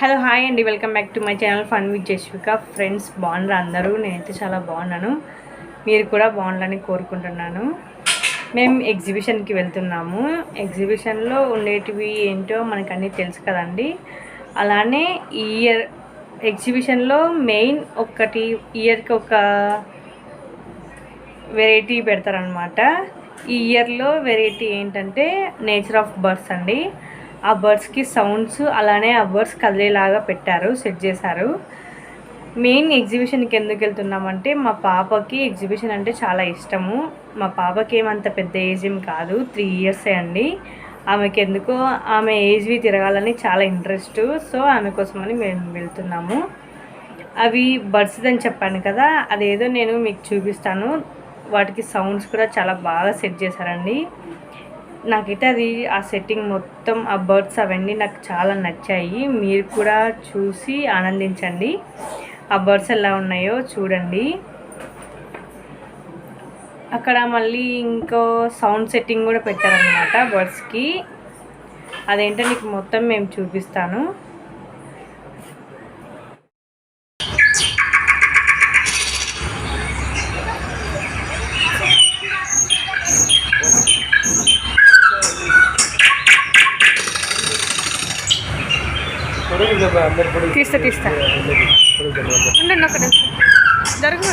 Hello hi అండి, welcome back to my channel fun with Jasvika. Friends బాగున్నారు అందరూ? నేనైతే చాలా బాగున్నాను, మీరు కూడా బాగుండాలని కోరుకుంటున్నాను. మేము ఎగ్జిబిషన్కి వెళ్తున్నాము. ఎగ్జిబిషన్లో ఉండేటివి ఏంటో మనకు అన్నీ తెలుసు కదండి. అలానే ఈ ఇయర్ ఎగ్జిబిషన్లో మెయిన్ ఒకటి ఇయర్కి ఒక వెరైటీ పెడతారనమాట. ఈ ఇయర్లో వెరైటీ ఏంటంటే నేచర్ ఆఫ్ బర్డ్స్ అండి. ఆ బర్డ్స్కి సౌండ్స్, అలానే ఆ బర్డ్స్ కదిలేలాగా పెట్టారు, సెట్ చేశారు. మెయిన్ ఎగ్జిబిషన్కి ఎందుకు వెళ్తున్నామంటే మా పాపకి ఎగ్జిబిషన్ అంటే చాలా ఇష్టము. మా పాపకి ఏమంత పెద్ద ఏజ్ ఏం కాదు, 3 ఇయర్సే అండి. ఆమెకి ఎందుకో ఆమె ఏజ్వి తిరగాలని చాలా ఇంట్రెస్ట్. సో ఆమె కోసమని మేము వెళ్తున్నాము. అవి బర్డ్స్ అని చెప్పాను కదా, అదేదో నేను మీకు చూపిస్తాను. వాటికి సౌండ్స్ కూడా చాలా బాగా సెట్ చేశారండి. నాకైతే అది ఆ సెట్టింగ్ మొత్తం, ఆ బర్డ్స్ అవన్నీ నాకు చాలా నచ్చాయి. మీరు కూడా చూసి ఆనందించండి. ఆ బర్డ్స్ ఎలా ఉన్నాయో చూడండి. అక్కడ మళ్ళీ ఇంకో సౌండ్ సెట్టింగ్ కూడా పెట్టారనమాట బర్డ్స్కి. అదేంటో నీకు మొత్తం మేము చూపిస్తాను. తీస్తా ఉండండి, ఒక నిమిషం జరుగు.